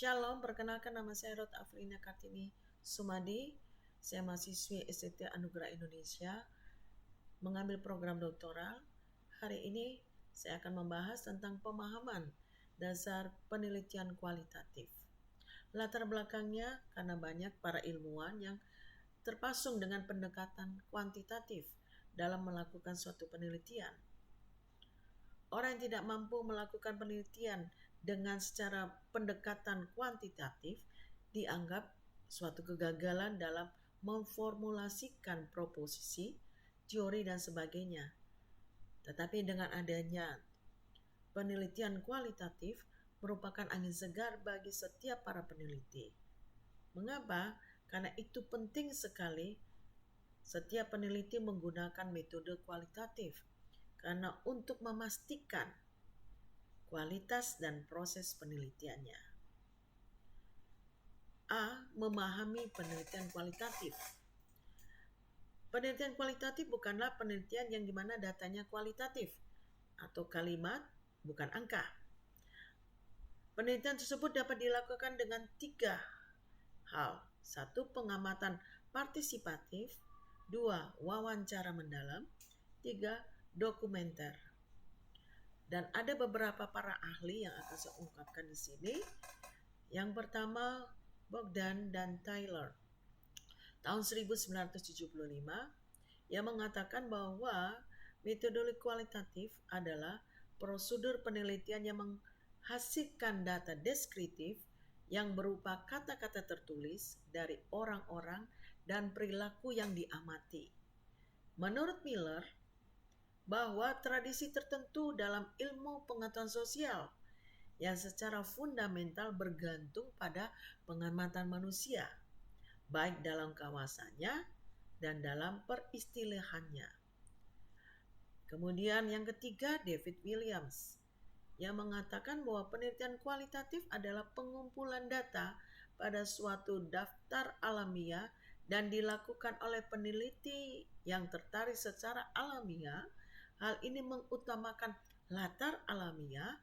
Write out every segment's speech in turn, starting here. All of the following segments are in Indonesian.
Shalom, perkenalkan nama saya Ruth Afrina Kartini Sumadi. Saya mahasiswi STT Anugerah Indonesia, mengambil program doktoral. Hari ini saya akan membahas tentang pemahaman dasar penelitian kualitatif. Latar belakangnya karena banyak para ilmuwan yang terpasung dengan pendekatan kuantitatif dalam melakukan suatu penelitian. Orang yang tidak mampu melakukan penelitian dengan secara pendekatan kuantitatif dianggap suatu kegagalan dalam memformulasikan proposisi, teori, dan sebagainya. Tetapi dengan adanya penelitian kualitatif merupakan angin segar bagi setiap para peneliti. Mengapa? Karena itu penting sekali setiap peneliti menggunakan metode kualitatif. Karena untuk memastikan kualitas dan proses penelitiannya. A. Memahami penelitian kualitatif. Penelitian kualitatif bukanlah penelitian yang dimana datanya kualitatif atau kalimat bukan angka. Penelitian tersebut dapat dilakukan dengan 3 hal. 1. Pengamatan partisipatif. 2. Wawancara mendalam. 3. Dokumenter. Dan ada beberapa para ahli yang akan saya ungkapkan di sini. Yang pertama, Bogdan dan Tyler. Tahun 1975, yang mengatakan bahwa metodologi kualitatif adalah prosedur penelitian yang menghasilkan data deskriptif yang berupa kata-kata tertulis dari orang-orang dan perilaku yang diamati. Menurut Miller, bahwa tradisi tertentu dalam ilmu pengetahuan sosial yang secara fundamental bergantung pada pengamatan manusia, baik dalam kawasannya dan dalam peristilahannya. Kemudian yang ketiga, David Williams, yang mengatakan bahwa penelitian kualitatif adalah pengumpulan data pada suatu daftar alamiah dan dilakukan oleh peneliti yang tertarik secara alamiah. Hal ini mengutamakan latar alamiah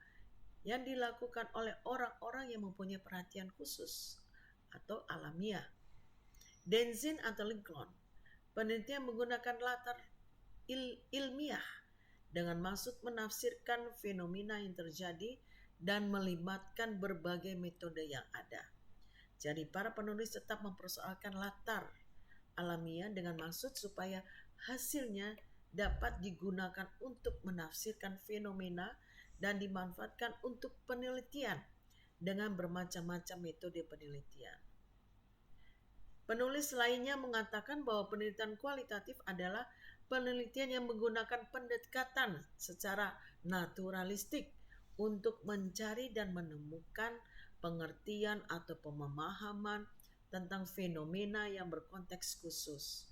yang dilakukan oleh orang-orang yang mempunyai perhatian khusus atau alamiah. Denzin atau Lincoln, penelitian menggunakan latar ilmiah dengan maksud menafsirkan fenomena yang terjadi dan melibatkan berbagai metode yang ada. Jadi para penulis tetap mempersoalkan latar alamiah dengan maksud supaya hasilnya dapat digunakan untuk menafsirkan fenomena dan dimanfaatkan untuk penelitian dengan bermacam-macam metode penelitian. Penulis lainnya mengatakan bahwa penelitian kualitatif adalah penelitian yang menggunakan pendekatan secara naturalistik untuk mencari dan menemukan pengertian atau pemahaman tentang fenomena yang berkonteks khusus.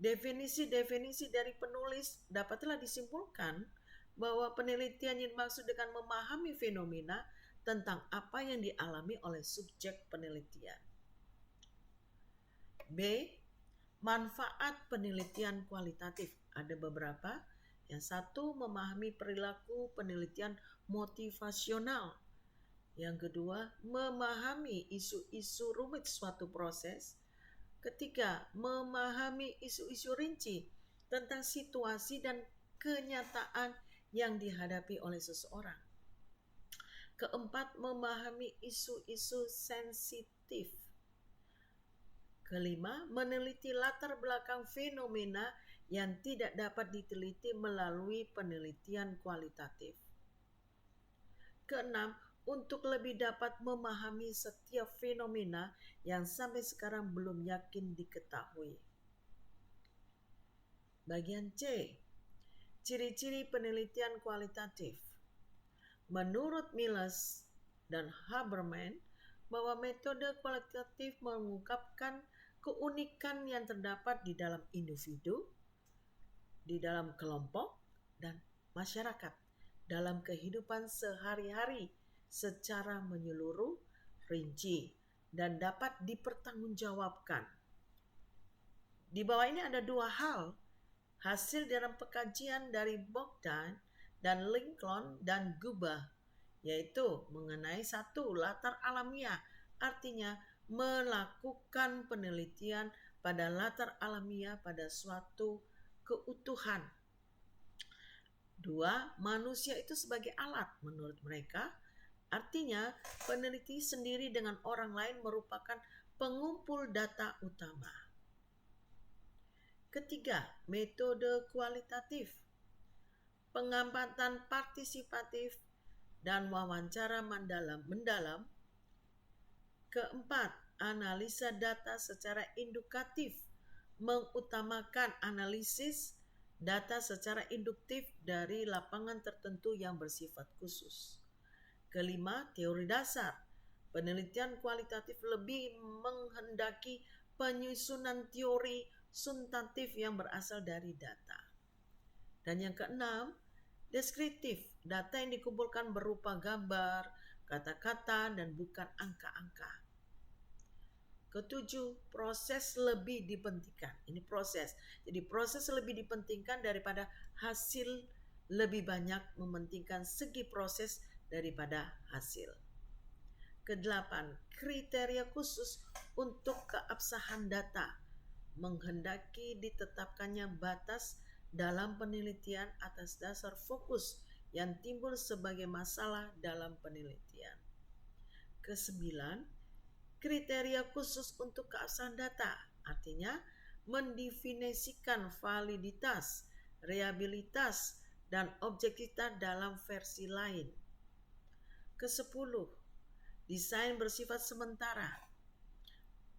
Definisi-definisi dari penulis dapatlah disimpulkan bahwa penelitian yang dimaksud dengan memahami fenomena tentang apa yang dialami oleh subjek penelitian. B. Manfaat penelitian kualitatif. Ada beberapa. Yang satu, memahami perilaku penelitian motivasional. Yang kedua, memahami isu-isu rumit suatu proses. Ketiga, memahami isu-isu rinci tentang situasi dan kenyataan yang dihadapi oleh seseorang. Keempat, memahami isu-isu sensitif. Kelima, meneliti latar belakang fenomena yang tidak dapat diteliti melalui penelitian kualitatif. Keenam, untuk lebih dapat memahami setiap fenomena yang sampai sekarang belum yakin diketahui. Bagian C. Ciri-ciri penelitian kualitatif. Menurut Miles dan Haberman, bahwa metode kualitatif mengungkapkan keunikan yang terdapat di dalam individu, di dalam kelompok, dan masyarakat dalam kehidupan sehari-hari secara menyeluruh, rinci, dan dapat dipertanggungjawabkan. Di bawah ini ada 2 hal hasil dalam pengkajian dari Bogdan dan Lincoln dan Guba yaitu mengenai satu latar alamiah, artinya melakukan penelitian pada latar alamiah pada suatu keutuhan. Dua, manusia itu sebagai alat menurut mereka, artinya peneliti sendiri dengan orang lain merupakan pengumpul data utama. Ketiga, metode kualitatif, pengamatan partisipatif dan wawancara mendalam. Keempat, analisa data secara indukatif, mengutamakan analisis data secara induktif dari lapangan tertentu yang bersifat khusus. Kelima, teori dasar. Penelitian kualitatif lebih menghendaki penyusunan teori substantif yang berasal dari data. Dan yang keenam, deskriptif. Data yang dikumpulkan berupa gambar, kata-kata, dan bukan angka-angka. Ketujuh, proses lebih dipentingkan. Ini proses. Jadi proses lebih dipentingkan daripada hasil, lebih banyak mementingkan segi proses daripada hasil. Kedelapan, kriteria khusus untuk keabsahan data, menghendaki ditetapkannya batas dalam penelitian atas dasar fokus yang timbul sebagai masalah dalam penelitian. Kesembilan, kriteria khusus untuk keabsahan data, artinya mendefinisikan validitas, reliabilitas, dan objektivitas dalam versi lain. Kesepuluh, desain bersifat sementara,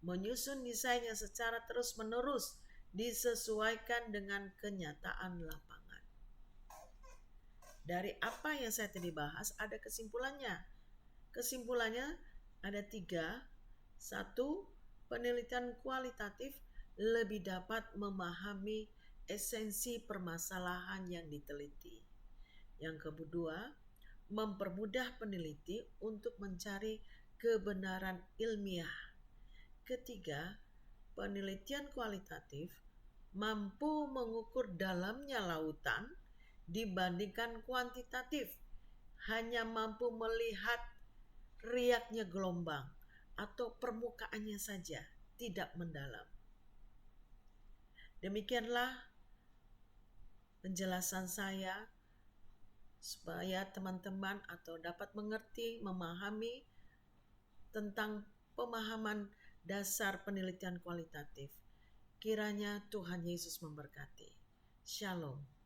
menyusun desain yang secara terus-menerus disesuaikan dengan kenyataan lapangan. Dari apa yang saya tadi bahas ada kesimpulannya. Kesimpulannya ada 3. 1. Penelitian kualitatif lebih dapat memahami esensi permasalahan yang diteliti. Yang kedua, mempermudah peneliti untuk mencari kebenaran ilmiah. Ketiga, penelitian kualitatif mampu mengukur dalamnya lautan dibandingkan kuantitatif, hanya mampu melihat riaknya gelombang atau permukaannya saja, tidak mendalam. Demikianlah penjelasan saya supaya teman-teman atau dapat mengerti, memahami tentang pemahaman dasar penelitian kualitatif. Kiranya Tuhan Yesus memberkati. Shalom.